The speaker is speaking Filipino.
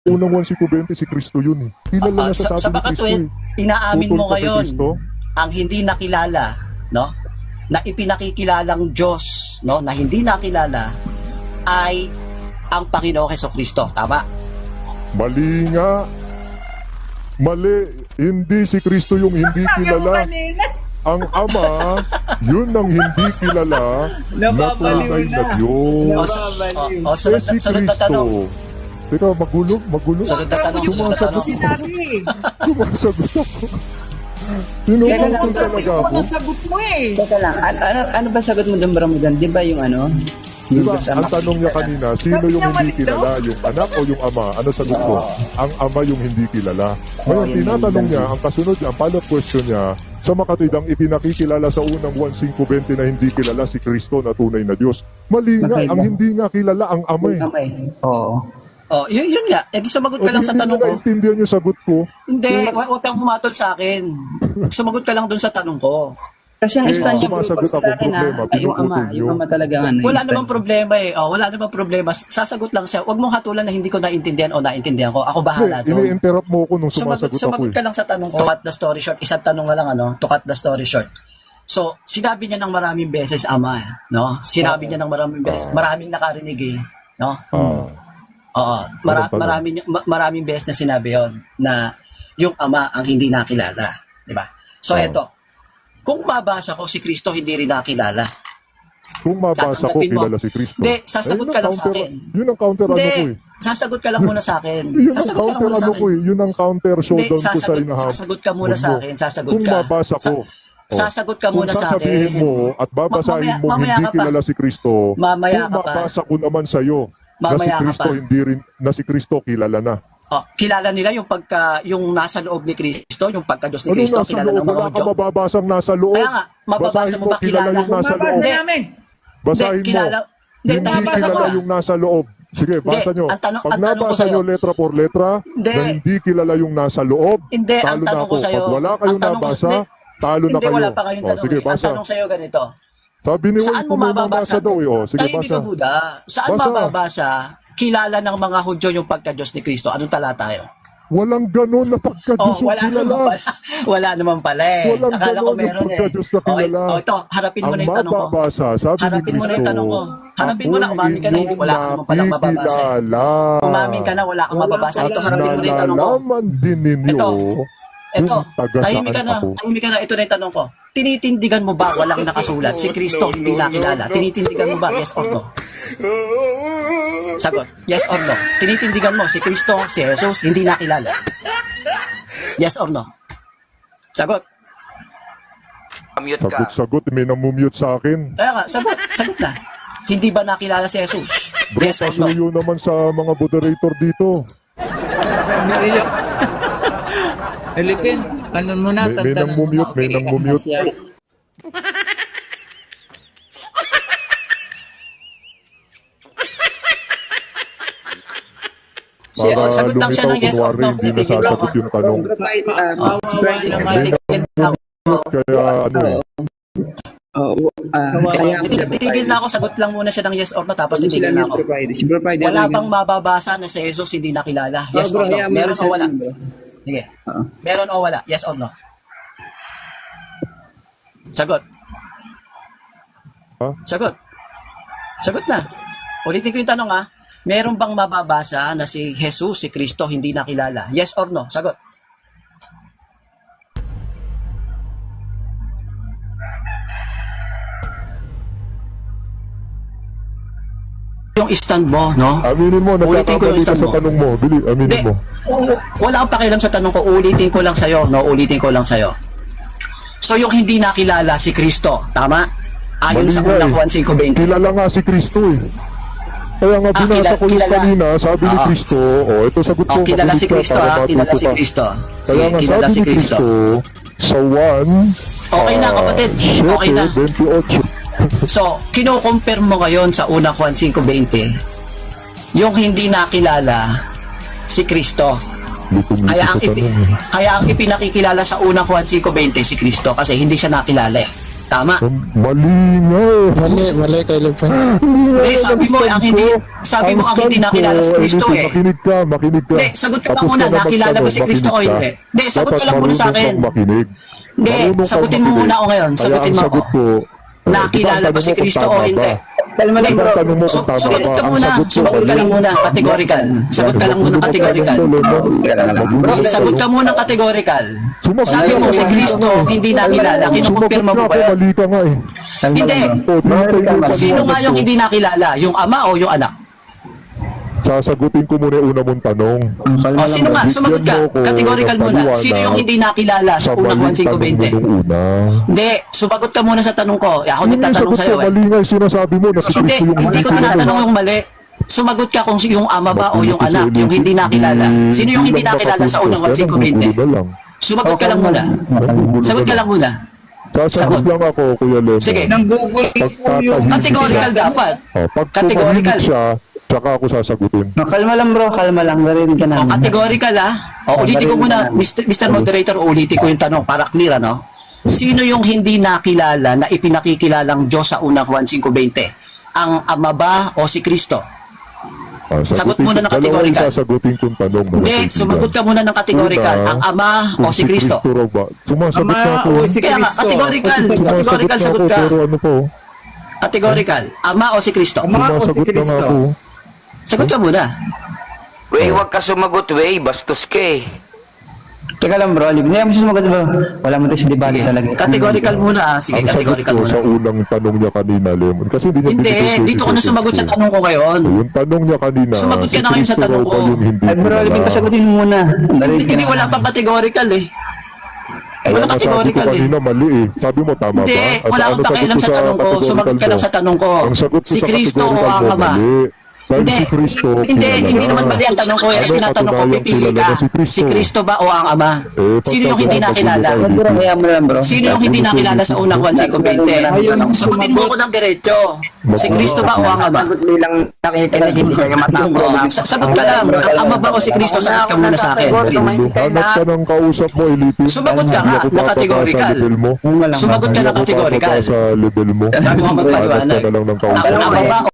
unang 1:20 si Kristo yun eh. Kilala na siya sa sabi ni Kristo bakatwid, inaamin mo Tutol ka kay ngayon Kristo? ang hindi nakilala, no? Na ipinakikilalang Diyos, no? Na hindi nakilala ay ang Panginoong Hesukristo. Tama? Mali nga. Mali. Hindi si Kristo yung hindi kilala. Ang Ama, yun ang hindi kilala na tunay na Diyos. Sunod Si na tanong. Kristo. Teka, magulo. Sunod na tanong. Sumasagot ako. Tinutungkol talaga ako. Sagot mo eh. Teka lang, ano ba sagot mo doon, Ramadan? Di ba yung ano? Diba, ang tanong niya kanina, sino yung hindi kilala? Yung anak o yung ama? Ano sagot ko? Ang ama yung hindi kilala. Ngayon, tinatanong niya, ang kasunod niya, ang follow-up question niya, sa makatwid, ang ipinakikilala sa unang 1:5:20 na hindi kilala si Kristo na tunay na Diyos. Mali nga, ang hindi nga kilala ang ama eh. Oo. Oh, yun nga. Eh, di sumagot ka lang sa tanong ko. Hindi nyo yung sagot ko. Hindi, huwag kang humatol sa akin. Sumagot ka lang dun sa tanong ko. Kasi ang Espanya sumasagot ako, sa akin problema, yung ama. pinuputol Yung nyo. ama talaga ano. Wala namang problema eh. Oh, wala namang problema. Sasagot lang siya. Huwag mong hatulan na hindi ko naintindihan o naintindihan ko. Ako bahala Hindi, doon. ini-interrupt mo ako nung sumasagot ako Sumagot eh. ka lang sa tanong ko. To cut the story short. Isang tanong na lang, ano? To cut the story short. So, sinabi niya ng maraming beses, ama, no? Sinabi niya ng maraming beses. Maraming nakarinig eh. No? Oo. Maraming beses na sinabi yon na yung ama ang hindi nakilala. Di ba? So, eto. Kung mabasa ko si Kristo, hindi rin nakilala. Kung mabasa ko, Tatanggapin mo. kilala si Kristo. Hindi, sasagot ka lang sa akin. Yun ang counter ano ko eh. Sasagot ka lang muna sa akin. Yun ang Sasagot ka lang counter muna sa ano akin. ko eh. Yun ang counter showdown ko sa inahamon. Sasagot ka muna sa akin. Sasagot Kung ka. mabasa ko. Sasagot ka muna sa akin. Kung sasabihin mo at babasahin mo Mamaya hindi ka pa. kilala si Kristo, Mamaya kung ka pa. mabasa ko naman sa'yo na si Mamaya ka Kristo pa. hindi rin, na si Kristo kilala na. Oh, kilala nila yung nasa loob ni Kristo, yung pagka-Diyos ni Ano Kristo, nasa kilala loob? ng mga Wala ka Hudyo. mababasang nasa loob. Kaya nga, mababasa Basahin mo ba kilala kilala? yung nasa loob. Mabasa namin. Basahin Hindi, kilala. mo. Hindi, Hindi nababasa ko kilala na. yung nasa loob. Sige, basa nyo. ang tanong- Pag ang tanong ko nabasa sa'yo. nyo letra por letra, Hindi. na hindi kilala yung nasa loob, Hindi, ang talo na tanong ako. ko sa'yo. Pag wala kayong ang tanong ko- nabasa, hindi, talo na hindi, kayo. wala pa kayong tanong. Sige, Ang basa. tanong sa'yo ganito. Sabi ni Juan, Saan mo kung may mababasa? mabasa daw eh. Sige, Ay, hindi basa. ka Buddha. Saan Basa. mababasa? Kilala ng mga Hudyo yung pagka-Diyos ni Kristo. Anong talata yun? Walang ganon na pagka-Diyos yung Wala naman kilala. pala. Wala naman pala eh. Walang Akala ko ganon yung meron eh. pagka-Diyos na kilala. Ito, harapin mo Ang na yung tanong ko. mababasa, sabi ni Harapin mo na yung Kristo, tanong ko. Harapin mo na, umamin ka na, hindi wala ka naman palang mababasa eh. Umamin ka na, wala kang mababasa. Ito, harapin mo na yung tanong ko. Nalalaman din ninyo Ito, kung taga tahimik ka saan na. ako. Tahimik ka na. Ito na yung tanong ko. Tinitindigan mo ba walang nakasulat? Si Kristo hindi nakilala. Tinitindigan mo ba? Yes or no? Sagot. Yes or no? Tinitindigan mo si Kristo, si Jesus, hindi nakilala. Yes or no? Sagot. Mute ka. Sagot, may namumute sa akin. Kaya nga, sagot. Sagot na. Hindi ba nakilala si Jesus? Bro, Yes or no? pasuyo naman sa mga moderator dito. Elikin, ano muna, May nang-mute, may nang-mute. Para Sagot lang siya ng lumitaw, yes or kunwari, no. hindi Titigil lang nasasagot ako. yung tanong. Titigil lang ako. Kaya ano eh. Titigil na ako. Sagot lang muna siya ng yes or no. Tapos titigil na ako. Wala pang mababasa na si Jesus hindi nakilala. Yes or no? Meron o wala? Sige. Meron o wala? Yes or no? Sagot. Ha? Sagot. Sagot na. Ulitin ko yung tanong ha. Meron bang mababasa na si Jesus, si Kristo, hindi nakilala? Yes or no? Sagot. Yung stand mo, no? Aminin mo, Ulitin ko yung nagkakamali ka stand sa mo. tanong mo. Bili, aminin Hindi. mo. Wala akong pakialam sa tanong ko. Ulitin ko lang sa'yo. No? Ulitin ko lang sa'yo. So, yung hindi nakilala si Kristo, tama? Ayon Mali sa nga unang eh. Juan 5:20. Kilala nga si Kristo eh. Kaya nga binasa ko yung kilala. kanina, sabi ni Kristo, ito sagot ko. Kilala si makulit ka Kristo, para ha? Kilala matuto si ka. Kristo. Kaya Sige, nga kilala sabi si ni Kristo. Kristo, sa 1, Okay na, kapatid. Okay na. 28. So, kino-compare mo ngayon sa unang Juan 5:20, yung hindi nakilala si Kristo. Kaya ang, kaya ang ipinakikilala sa unang Juan 5:20 si Kristo kasi hindi siya nakilala eh. Tama. Mali nga eh. Mali kay Lupe. Hindi, sabi mo ang hindi nakilala si Kristo eh. Makinig ka. Hindi, sagot ka lang Tapos muna, ka na nakilala ba si magtanong, Kristo o makinig ka. hindi? Hindi, sagot ka Dapat lang muna sa marunong akin. kang makinig. Hindi, Marunong kang sagutin mo makinig. muna ako ngayon. Kaya Sagutin ang mo ako. sagot ko, Nakilala ba si Kristo o hindi? Kalma lang, Hindi, bro. tanong mo kung tama Sumagot ba. ka Ang muna. sagot ko, Sumagot ka lang mali. muna. Categorical. Sagot ka lang muna categorical. Sagot ka muna categorical. Sabi mo si Kristo hindi nakilala. Kinukumpirma mo ba yan? Mali ka nga eh. Hindi. O, tinatay mo pa Sino yung nga yung sagot hindi nakilala? Yung ama o yung anak? ko. Sasagutin ko muna yung una mong tanong. O, sino nga? Sumagot ka. Categorical muna. Sino yung hindi nakilala sa unang maling tanong mo 1.520? nung una. Hindi. Sumagot ka muna sa tanong ko. Ako Hindi, nagtatanong sagot sa'yo ko, eh. mali nga yung sinasabi mo na si Hindi, Kristo yung hindi ko tinatanong yung mali. Sumagot ka kung yung ama ba o yung anak, yung hindi nakilala. Sino yung hindi nakilala sa unang 1.520? Sumagot ka lang muna. Sagot ka lang muna. Sasagot lang ako, Kuya Lemon. Sige. Nang Google po yung... Categorical dapat. Pag Categorical. tumahimik siya, tsaka ako sasagutin. No, kalma lang, bro. Kalma lang. Narinig ka O, namin. categorical ah. O, ulitin ko muna, Mr. Moderator, ulitin ko yung tanong para clear, ano? Sino yung hindi nakilala na ipinakikilalang Diyos sa unang 1.520? Ang ama ba o si Kristo? Sagot muna ng categorical. Sasagutin kong tanong. mga Hindi, kaibigan. sumagot ka muna ng categorical. Una, Ang ama o kung si Kristo? raw ba? Sumasagot Ama na ako. o si Kaya nga, Kristo. categorical. Sumasagot Categorical na sagot ako, ka. pero ano po? Categorical. Ama o si Kristo? Ama o si Sumasagot na nga Kristo. ako. Sagot ka muna. Wey, wag ka sumagot, wey. Bastos ka eh. Teka lang, bro. Hindi mo siya sumagot, bro. Wala mo tayo sa debate Sige. talaga. Categorical muna. ah. Sige, Ang sagot categorical ko muna. sa unang tanong niya kanina, Lemon. Kasi hindi niya Hindi, binigay dito ko na sumagot sa tanong ko ngayon. Yung tanong niya kanina, Sumagot ka na ngayon sa Kristo tanong raw ba ko. yung hindi Ay, bro, kilala? Alvin, pasagutin mo muna. Narinig ka Hindi, namin. wala pang categorical eh. Kaya Wala nga sabi ko categorical eh. kanina, mali eh. Sabi mo, tama Hindi, ba? At wala ano akong sagot pakialam ko sa tanong ko. categorical Sumagot ka lang mo? sa tanong ko. Ang sagot ko Si sa Kristo o categorical ang mo, ama? mali. Dahil Hindi, si Kristo, hindi, kilala hindi na. naman mali ang tanong ko. Eh, Ano tinatanong ko, katunayang pipili kilala ka. na si Kristo? Si Kristo ba o ang ama? Sino yung hindi nakilala? Bro, kaya mo lang, bro. Sino yung hindi nakilala sa unang 1.520? Sagutin mo ko ng diretso. Si Kristo ba o ang ama? Bilang nakikinig, hindi kayo matapos. Oh, sagot ka lang. Ang ama ba o si Kristo? Sagot ka muna sa akin, please. Hanap ka ng kausap mo, ilipin. Sumagot ka Hindi nga, ako na bababa categorical. sa level mo. Sumagot ka Hindi ng ako categorical. bababa sa level mo. Bago ka magpaliwanag. Hanap ka na lang ng kausap Ang ama mo. ba